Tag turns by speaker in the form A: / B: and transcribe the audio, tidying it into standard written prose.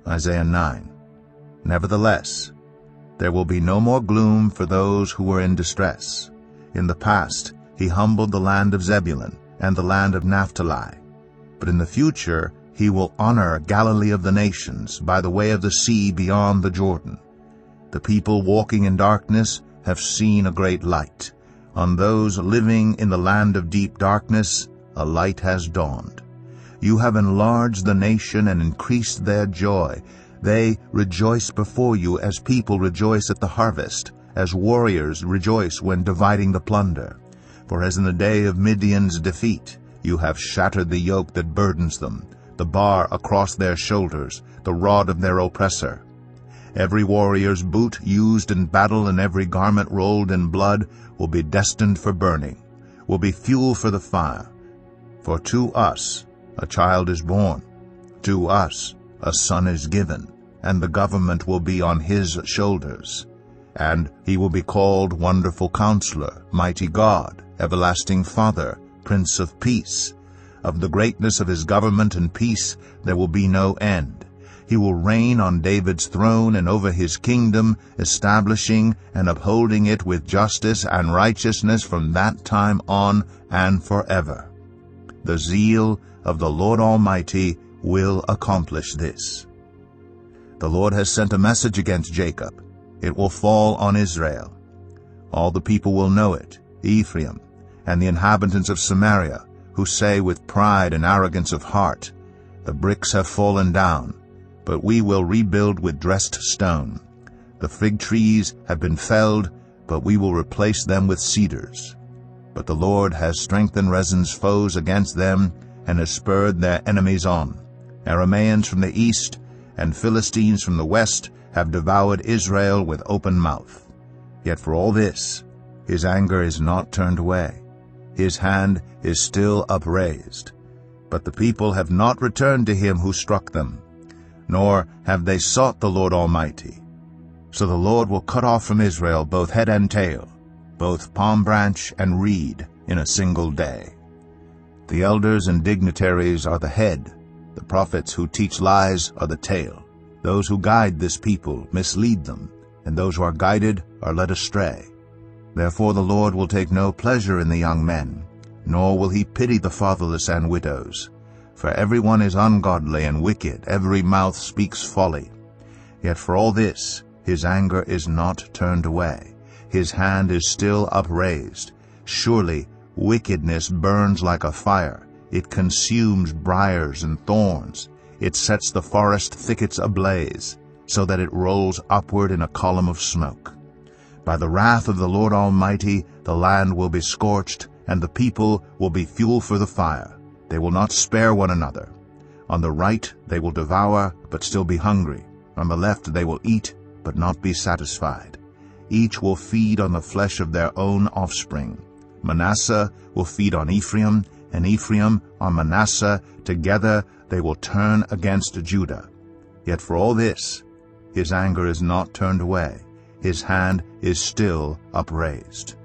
A: Isaiah 9. Nevertheless, there will be no more gloom for those who were in distress. In the past he humbled the land of Zebulun and the land of Naphtali. But in the future he will honor Galilee of the nations by the way of the sea beyond the Jordan. The people walking in darkness have seen a great light. On those living in the land of deep darkness, a light has dawned. You have enlarged the nation and increased their joy. They rejoice before you as people rejoice at the harvest, as warriors rejoice when dividing the plunder. For as in the day of Midian's defeat, you have shattered the yoke that burdens them, the bar across their shoulders, the rod of their oppressor. Every warrior's boot used in battle and every garment rolled in blood will be destined for burning, will be fuel for the fire. For to us a child is born, to us a son is given, and the government will be on his shoulders. And he will be called Wonderful Counselor, Mighty God, Everlasting Father, Prince of Peace. Of the greatness of his government and peace there will be no end. He will reign on David's throne and over his kingdom, establishing and upholding it with justice and righteousness from that time on and forever. The zeal of the Lord Almighty will accomplish this. The Lord has sent a message against Jacob. It will fall on Israel. All the people will know it, Ephraim, and the inhabitants of Samaria, who say with pride and arrogance of heart, the bricks have fallen down, but we will rebuild with dressed stone. The fig trees have been felled, but we will replace them with cedars. But the Lord has strengthened Rezin's foes against them, and has spurred their enemies on. Arameans from the east and Philistines from the west have devoured Israel with open mouth. Yet for all this, his anger is not turned away. His hand is still upraised. But the people have not returned to him who struck them, nor have they sought the Lord Almighty. So the Lord will cut off from Israel both head and tail, both palm branch and reed, in a single day. The elders and dignitaries are the head. The prophets who teach lies are the tail. Those who guide this people mislead them, and those who are guided are led astray. Therefore the Lord will take no pleasure in the young men, nor will he pity the fatherless and widows. For everyone is ungodly and wicked, every mouth speaks folly. Yet for all this his anger is not turned away, his hand is still upraised. Surely wickedness burns like a fire, it consumes briars and thorns, it sets the forest thickets ablaze, so that it rolls upward in a column of smoke. By the wrath of the Lord Almighty the land will be scorched, and the people will be fuel for the fire. They will not spare one another. On the right they will devour, but still be hungry. On the left they will eat, but not be satisfied. Each will feed on the flesh of their own offspring. Manasseh will feed on Ephraim, and Ephraim on Manasseh. Together they will turn against Judah. Yet for all this his anger is not turned away. His hand is still upraised.